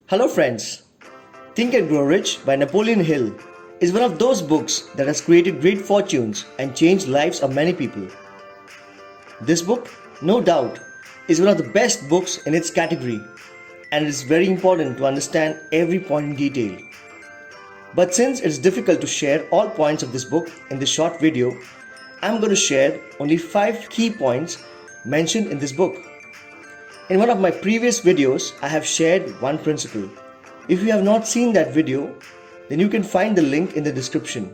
Hello, friends. Think and Grow Rich by Napoleon Hill is one of those books that has created great fortunes and changed lives of many people. This book, no doubt, is one of the best books in its category, and it is very important to understand every point in detail. But since it's difficult to share all points of this book in this short video, I'm going to share only 5 key points mentioned in this book. In one of my previous videos, I have shared one principle. If you have not seen that video, then you can find the link in the description.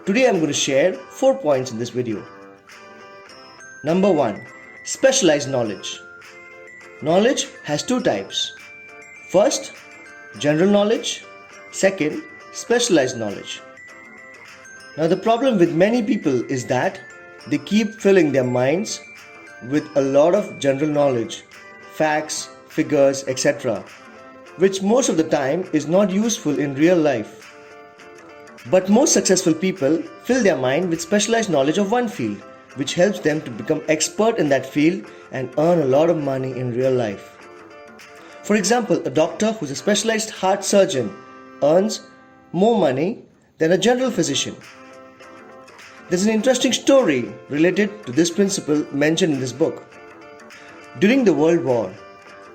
Today I'm going to share 4 points in this video. Number 1. Specialized knowledge. Knowledge has 2 types. First, general knowledge. Second, specialized knowledge. Now the problem with many people is that they keep filling their minds with a lot of general knowledge, facts, figures, etc., which most of the time is not useful in real life. But most successful people fill their mind with specialized knowledge of one field, which helps them to become expert in that field and earn a lot of money in real life. For example, a doctor who's a specialized heart surgeon earns more money than a general physician. There's an interesting story related to this principle mentioned in this book. During the World War,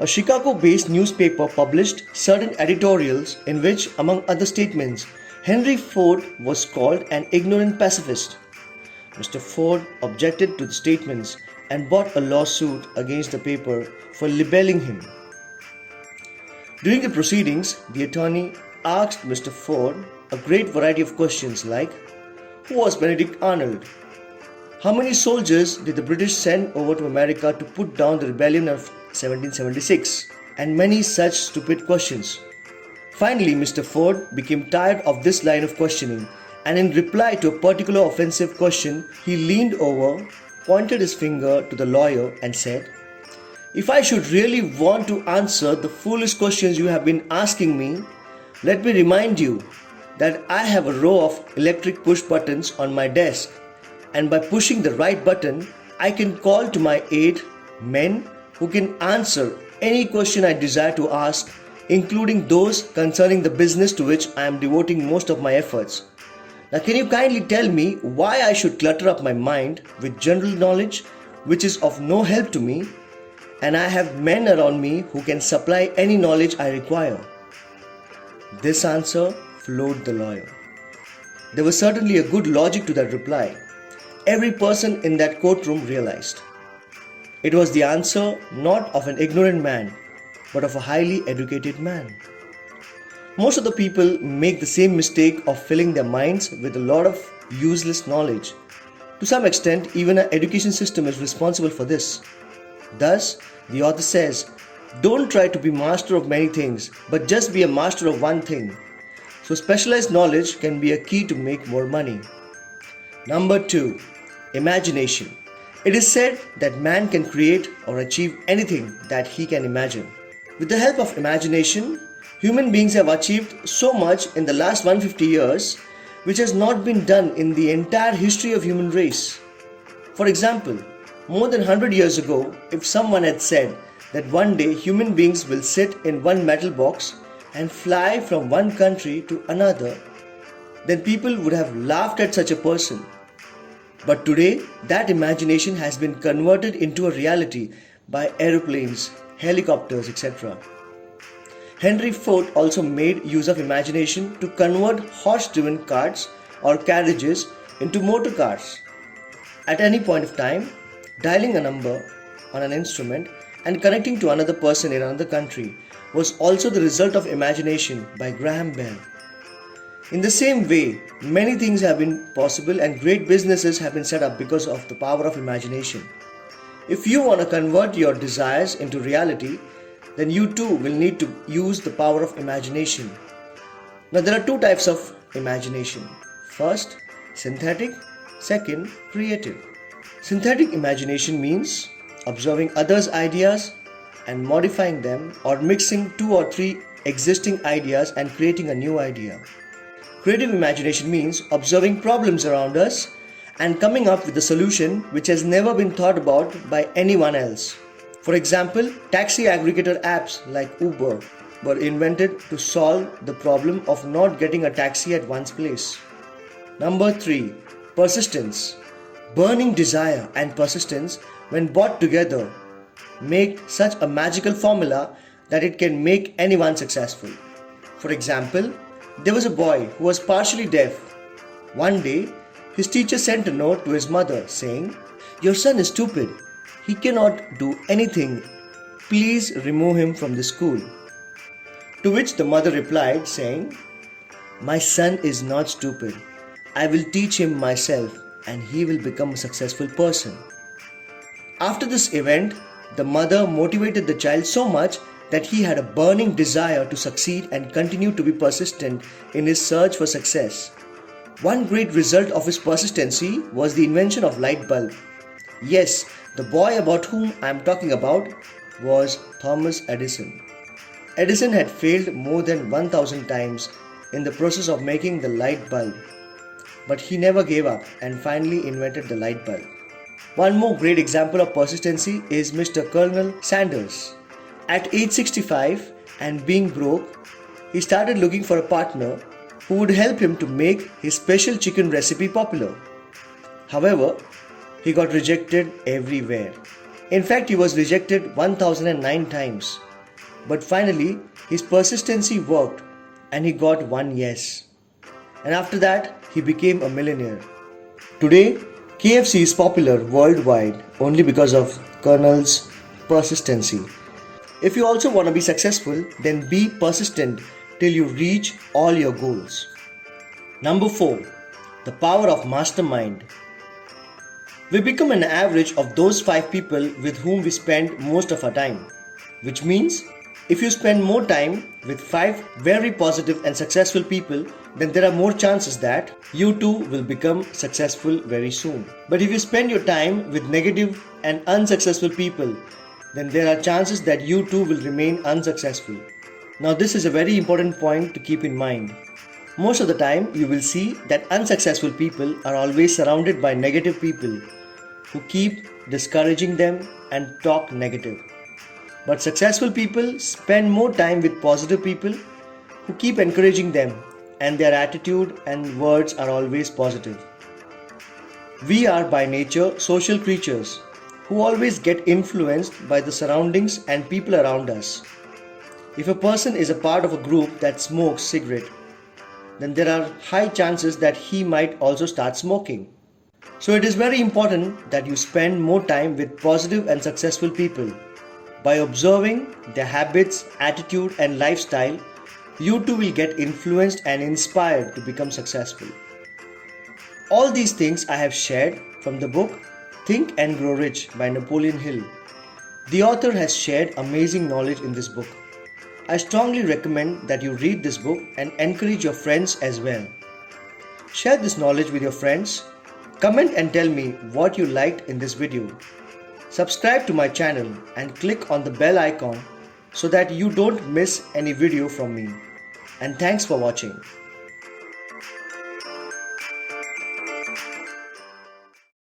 a Chicago-based newspaper published certain editorials in which, among other statements, Henry Ford was called an ignorant pacifist. Mr. Ford objected to the statements and brought a lawsuit against the paper for libeling him. During the proceedings, the attorney asked Mr. Ford a great variety of questions like, who was Benedict Arnold? How many soldiers did the British send over to America to put down the rebellion of 1776? And many such stupid questions. Finally, Mr. Ford became tired of this line of questioning, and in reply to a particular offensive question, he leaned over, pointed his finger to the lawyer and said, if I should really want to answer the foolish questions you have been asking me, let me remind you that I have a row of electric push buttons on my desk, and by pushing the right button, I can call to my aid men who can answer any question I desire to ask, including those concerning the business to which I am devoting most of my efforts. Now, can you kindly tell me why I should clutter up my mind with general knowledge which is of no help to me, and I have men around me who can supply any knowledge I require? This answer floored the lawyer. There was certainly a good logic to that reply. Every person in that courtroom realized. It was the answer not of an ignorant man, but of a highly educated man. Most of the people make the same mistake of filling their minds with a lot of useless knowledge. To some extent, even our education system is responsible for this. Thus, the author says, don't try to be master of many things, but just be a master of one thing. So specialized knowledge can be a key to make more money. Number 2. Imagination. It is said that man can create or achieve anything that he can imagine. With the help of imagination, human beings have achieved so much in the last 150 years, which has not been done in the entire history of human race. For example, more than 100 years ago, if someone had said that one day human beings will sit in one metal box and fly from one country to another, then people would have laughed at such a person. But today, that imagination has been converted into a reality by aeroplanes, helicopters, etc. Henry Ford also made use of imagination to convert horse-driven carts or carriages into motor cars. At any point of time, dialing a number on an instrument and connecting to another person in another country was also the result of imagination by Graham Bell. In the same way, many things have been possible and great businesses have been set up because of the power of imagination. If you want to convert your desires into reality, then you too will need to use the power of imagination. Now there are 2 types of imagination. First, synthetic. Second, creative. Synthetic imagination means observing others' ideas and modifying them, or mixing 2 or 3 existing ideas and creating a new idea. Creative imagination means observing problems around us and coming up with a solution which has never been thought about by anyone else. For example, taxi aggregator apps like Uber were invented to solve the problem of not getting a taxi at one's place. Number 3. Persistence. Burning desire and persistence, when brought together, make such a magical formula that it can make anyone successful. For example, there was a boy who was partially deaf. One day, his teacher sent a note to his mother saying, "Your son is stupid. He cannot do anything. Please remove him from the school." To which the mother replied saying, "My son is not stupid. I will teach him myself and he will become a successful person." After this event, the mother motivated the child so much that he had a burning desire to succeed and continue to be persistent in his search for success. One great result of his persistency was the invention of light bulb. Yes, the boy about whom I am talking about was Thomas Edison. Edison had failed more than 1000 times in the process of making the light bulb, but he never gave up and finally invented the light bulb. One more great example of persistency is Mr. Colonel Sanders. At age 65 and being broke, he started looking for a partner who would help him to make his special chicken recipe popular. However, he got rejected everywhere. In fact, he was rejected 1009 times. But finally, his persistency worked and he got one yes. And after that, he became a millionaire. Today, KFC is popular worldwide only because of Colonel's persistency. If you also want to be successful, then be persistent till you reach all your goals. Number 4. The power of mastermind. We become an average of those 5 people with whom we spend most of our time. Which means, if you spend more time with 5 very positive and successful people, then there are more chances that you too will become successful very soon. But if you spend your time with negative and unsuccessful people, then there are chances that you too will remain unsuccessful. Now this is a very important point to keep in mind. Most of the time you will see that unsuccessful people are always surrounded by negative people who keep discouraging them and talk negative. But successful people spend more time with positive people who keep encouraging them, and their attitude and words are always positive. We are by nature social creatures who always get influenced by the surroundings and people around us. If a person is a part of a group that smokes cigarette, then there are high chances that he might also start smoking. So it is very important that you spend more time with positive and successful people. By observing their habits, attitude and lifestyle, you too will get influenced and inspired to become successful. All these things I have shared from the book Think and Grow Rich by Napoleon Hill. The author has shared amazing knowledge in this book. I strongly recommend that you read this book and encourage your friends as well. Share this knowledge with your friends. Comment and tell me what you liked in this video. Subscribe to my channel and click on the bell icon so that you don't miss any video from me. And thanks for watching.